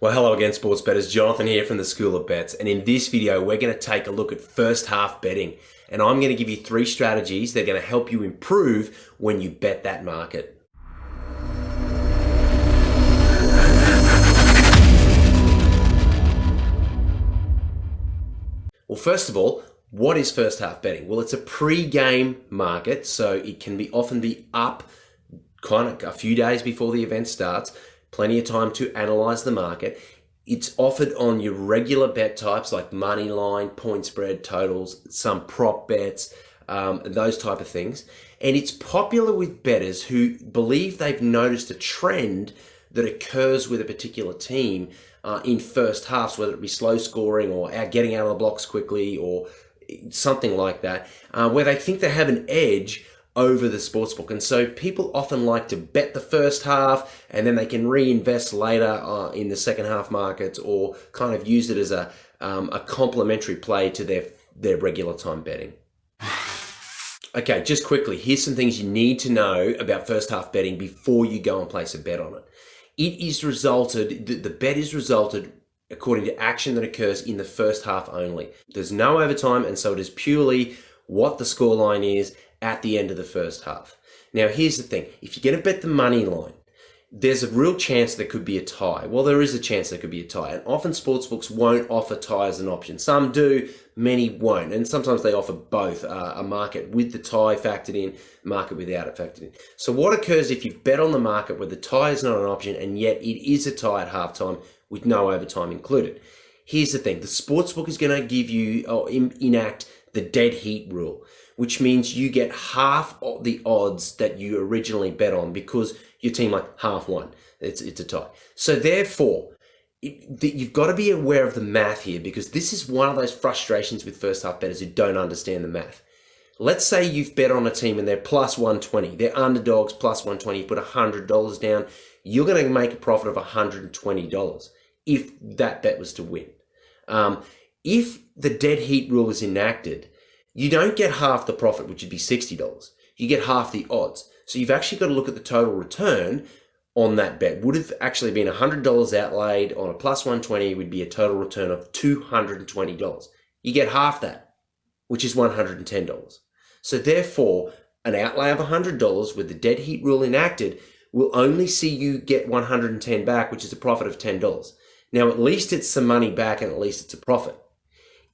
Well, hello again, sports bettors. Jonathan here from the School of Bets. And in this video, we're going to take a look at first half betting. And I'm going to give you 3 strategies that are going to help you improve when you bet that market. Well, first of all, what is first half betting? Well, it's a pre-game market, so it can often be up kind of a few days before the event starts. Plenty of time to analyze the market. It's offered on your regular bet types like money line, point spread, totals, some prop bets, those type of things. And it's popular with bettors who believe they've noticed a trend that occurs with a particular team in first halves, whether it be slow scoring or getting out of the blocks quickly or something like that, where they think they have an edge over the sportsbook. And so people often like to bet the first half and then they can reinvest later in the second half markets, or kind of use it as a complementary play to their regular time betting. Okay, just quickly, here's some things you need to know about first half betting before you go and place a bet on it. The bet is resulted according to action that occurs in the first half only. There's no overtime, and so it is purely what the scoreline is at the end of the first half. Now, here's the thing. If you're going to bet the money line, there's a real chance there could be a tie. Well, there is a chance there could be a tie, and often sportsbooks won't offer tie as an option. Some do, many won't, and sometimes they offer both, a market with the tie factored in, market without it factored in. So what occurs if you bet on the market where the tie is not an option and yet it is a tie at halftime with no overtime included? Here's the thing. The sportsbook is going to give you, or enact, the dead heat rule, which means you get half of the odds that you originally bet on because your team like half won. It's a tie. So therefore, you've got to be aware of the math here, because this is one of those frustrations with first half bettors who don't understand the math. Let's say you've bet on a team and they're plus 120. They're underdogs plus 120. You put $100 down. You're going to make a profit of $120 if that bet was to win. If the dead heat rule is enacted, you don't get half the profit, which would be $60. You get half the odds. So you've actually got to look at the total return on that bet. Would have actually been $100 outlaid on a plus 120, would be a total return of $220. You get half that, which is $110. So therefore, an outlay of $100 with the dead heat rule enacted will only see you get $110 back, which is a profit of $10. Now, at least it's some money back and at least it's a profit.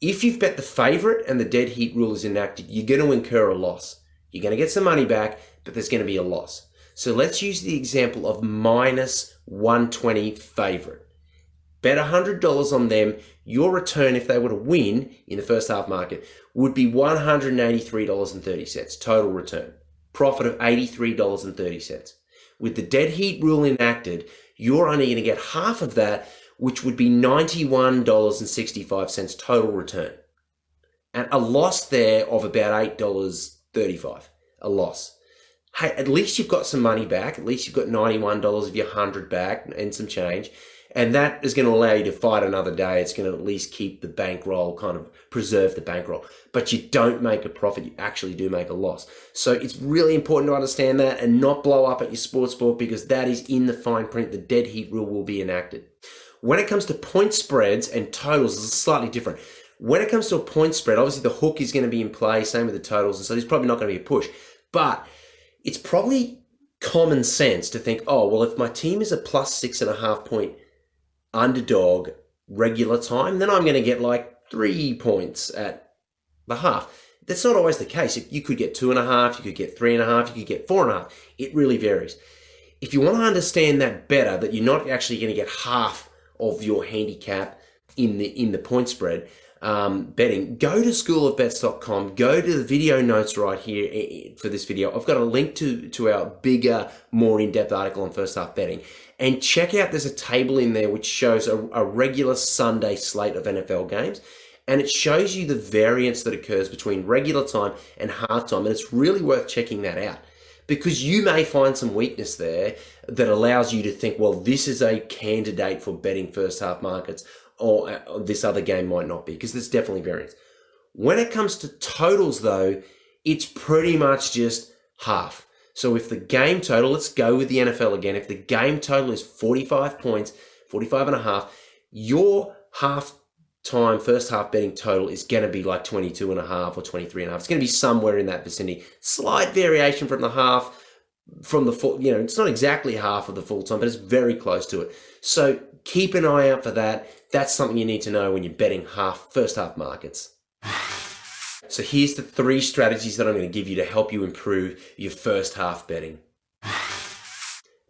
If you've bet the favorite and the dead heat rule is enacted, you're going to incur a loss. You're going to get some money back, but there's going to be a loss. So let's use the example of minus 120 favorite. Bet $100 on them. Your return, if they were to win in the first half market, would be $183.30 total return. Profit of $83.30. With the dead heat rule enacted, you're only going to get half of that, which would be $91.65 total return. And a loss there of about $8.35, a loss. Hey, at least you've got some money back. At least you've got $91 of your 100 back and some change. And that is going to allow you to fight another day. It's going to at least keep the bankroll, kind of preserve the bankroll. But you don't make a profit. You actually do make a loss. So it's really important to understand that and not blow up at your sportsbook, because that is in the fine print. The dead heat rule will be enacted. When it comes to point spreads and totals, it's slightly different. When it comes to a point spread, obviously the hook is going to be in play, same with the totals, and so there's probably not going to be a push. But it's probably common sense to think, oh, well, if my team is a plus 6.5 point underdog regular time, then I'm going to get like 3 points at the half. That's not always the case. You could get 2.5, you could get 3.5, you could get 4.5. It really varies. If you want to understand that better, that you're not actually going to get half of your handicap in the point spread betting, go to schoolofbets.com, go to the video notes right here for this video. I've got a link to our bigger, more in-depth article on first half betting, and check out, there's a table in there which shows a regular Sunday slate of NFL games, and it shows you the variance that occurs between regular time and halftime, and it's really worth checking that out, because you may find some weakness there that allows you to think, well, this is a candidate for betting first half markets, or this other game might not be, because there's definitely variance. When it comes to totals, though, it's pretty much just half. So if the game total, let's go with the NFL again, if the game total is 45 points 45.5, your first half betting total is going to be like 22.5 or 23.5. It's going to be somewhere in that vicinity. Slight variation from the half, from the full, it's not exactly half of the full time, but it's very close to it. So keep an eye out for that. That's something you need to know when you're betting first half markets. So here's the 3 strategies that I'm going to give you to help you improve your first half betting.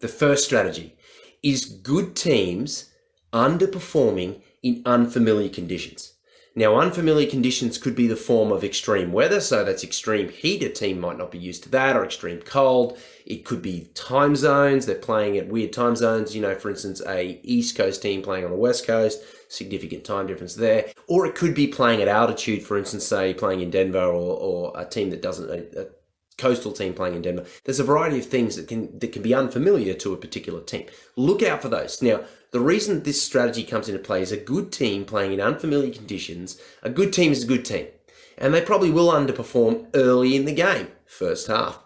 The first strategy is good teams underperforming in unfamiliar conditions. Now, unfamiliar conditions could be the form of extreme weather, so that's extreme heat. A team might not be used to that, or extreme cold. It could be time zones. They're playing at weird time zones. For instance, a East Coast team playing on the West Coast, significant time difference there. Or it could be playing at altitude, for instance, say playing in Denver, or a team that doesn't, a coastal team playing in Denver. There's a variety of things that can be unfamiliar to a particular team. Look out for those. Now, the reason this strategy comes into play is a good team playing in unfamiliar conditions. A good team is a good team, and they probably will underperform early in the game. First half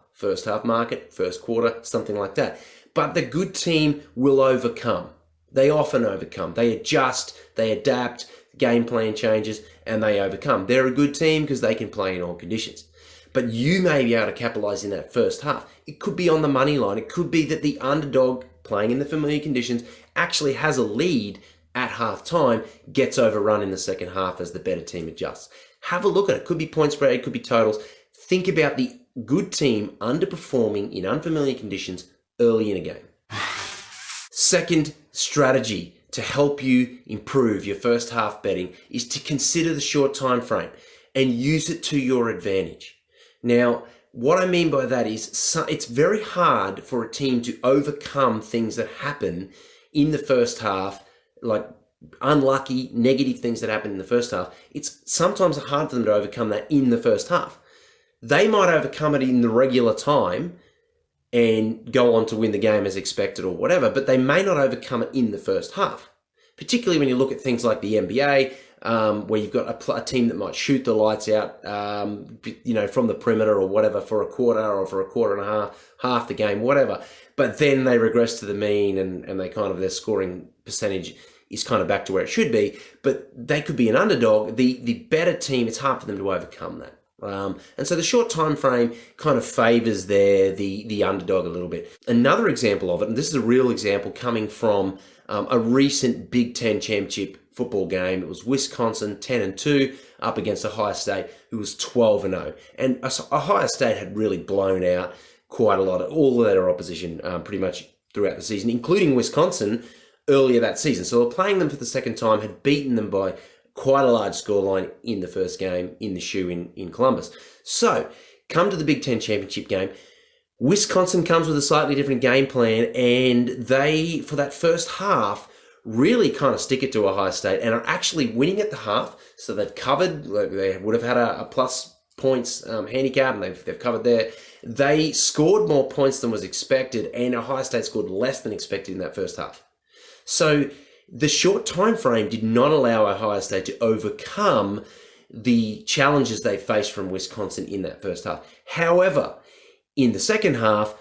market, first quarter, something like that. But the good team will overcome. They often overcome. They adjust, they adapt, game plan changes, and they overcome. They're a good team because they can play in all conditions. But you may be able to capitalize in that first half. It could be on the money line. It could be that the underdog playing in the familiar conditions actually has a lead at half time, gets overrun in the second half as the better team adjusts. Have a look at it. It could be point spread, it could be totals. Think about the good team underperforming in unfamiliar conditions early in a game. Second strategy to help you improve your first half betting is to consider the short time frame and use it to your advantage. Now, what I mean by that is it's very hard for a team to overcome things that happen in the first half, like unlucky, negative things that happen in the first half. It's sometimes hard for them to overcome that in the first half. They might overcome it in the regular time and go on to win the game as expected or whatever, but they may not overcome it in the first half. Particularly when you look at things like the NBA, where you've got a team that might shoot the lights out, from the perimeter or whatever for a quarter or for a quarter and a half the game, whatever. But then they regress to the mean and they their scoring percentage is back to where it should be. But they could be an underdog. The better team, it's hard for them to overcome that. And so the short time frame favors the underdog a little bit. Another example of it, and this is a real example coming from a recent Big Ten championship football game. It was Wisconsin 10-2 up against Ohio State, who was 12-0. And Ohio State had really blown out quite a lot of all of their opposition pretty much throughout the season, including Wisconsin earlier that season. So they're playing them for the second time, had beaten them by quite a large scoreline in the first game in the shoe in Columbus. So come to the Big Ten championship game. Wisconsin comes with a slightly different game plan, and they, for that first half, really stick it to Ohio State and are actually winning at the half. So they've covered, they would have had a plus points handicap, and they've covered there. They scored more points than was expected, and Ohio State scored less than expected in that first half. So the short time frame did not allow Ohio State to overcome the challenges they faced from Wisconsin in that first half. However, in the second half,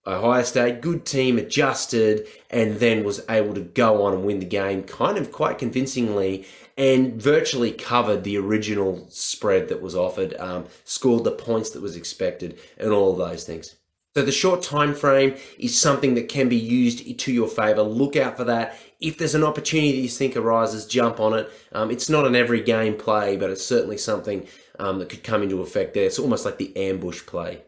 Ohio State, good team, adjusted, and then was able to go on and win the game quite convincingly, and virtually covered the original spread that was offered, scored the points that was expected, and all of those things. So the short time frame is something that can be used to your favor. Look out for that. If there's an opportunity that you think arises, jump on it. It's not an every game play, but it's certainly something that could come into effect there. It's almost like the ambush play.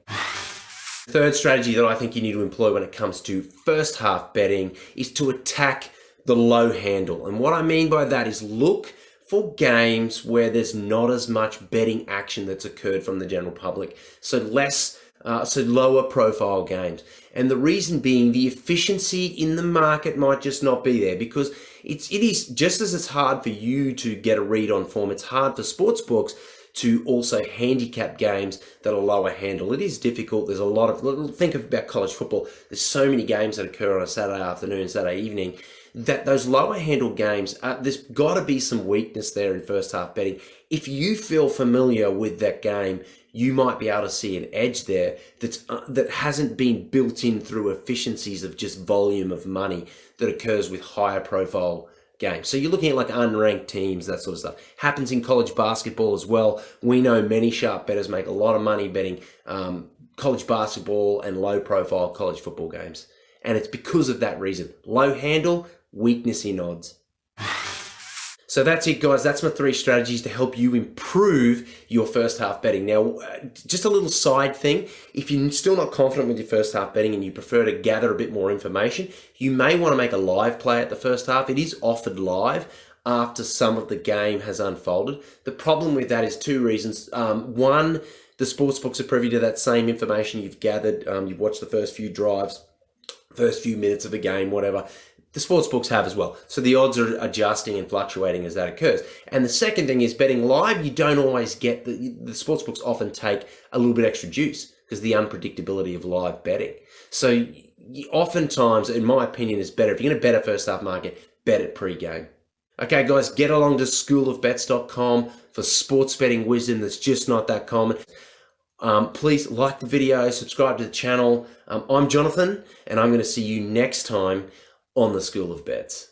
Third strategy that I think you need to employ when it comes to first half betting is to attack the low handle. And what I mean by that is look for games where there's not as much betting action that's occurred from the general public. So lower profile games. And the reason being, the efficiency in the market might just not be there, because it is just as it's hard for you to get a read on form, it's hard for sportsbooks to also handicap games that are lower handle. It is difficult. There's a lot of, think about college football. There's so many games that occur on a Saturday afternoon, Saturday evening, that those lower handle games, there's got to be some weakness there in first half betting. If you feel familiar with that game, you might be able to see an edge there that hasn't been built in through efficiencies of just volume of money that occurs with higher profile games. So you're looking at like unranked teams, that sort of stuff. Happens in college basketball as well. We know many sharp bettors make a lot of money betting college basketball and low profile college football games. And it's because of that reason. Low handle, weakness in odds. So that's it, guys. That's my 3 strategies to help you improve your first half betting. Now, just a little side thing. If you're still not confident with your first half betting and you prefer to gather a bit more information, you may want to make a live play at the first half. It is offered live after some of the game has unfolded. The problem with that is 2 reasons. One, the sportsbooks are privy to that same information you've gathered. You've watched the first few drives, first few minutes of a game, whatever. The sportsbooks have as well. So the odds are adjusting and fluctuating as that occurs. And the second thing is betting live, you don't always get, the sportsbooks often take a little bit extra juice because of the unpredictability of live betting. So oftentimes, in my opinion, it's better, if you're going to bet a first half market, bet it pre-game. Okay, guys, get along to schoolofbets.com for sports betting wisdom that's just not that common. Please like the video, subscribe to the channel. I'm Jonathan, and I'm going to see you next time on the School of Bets.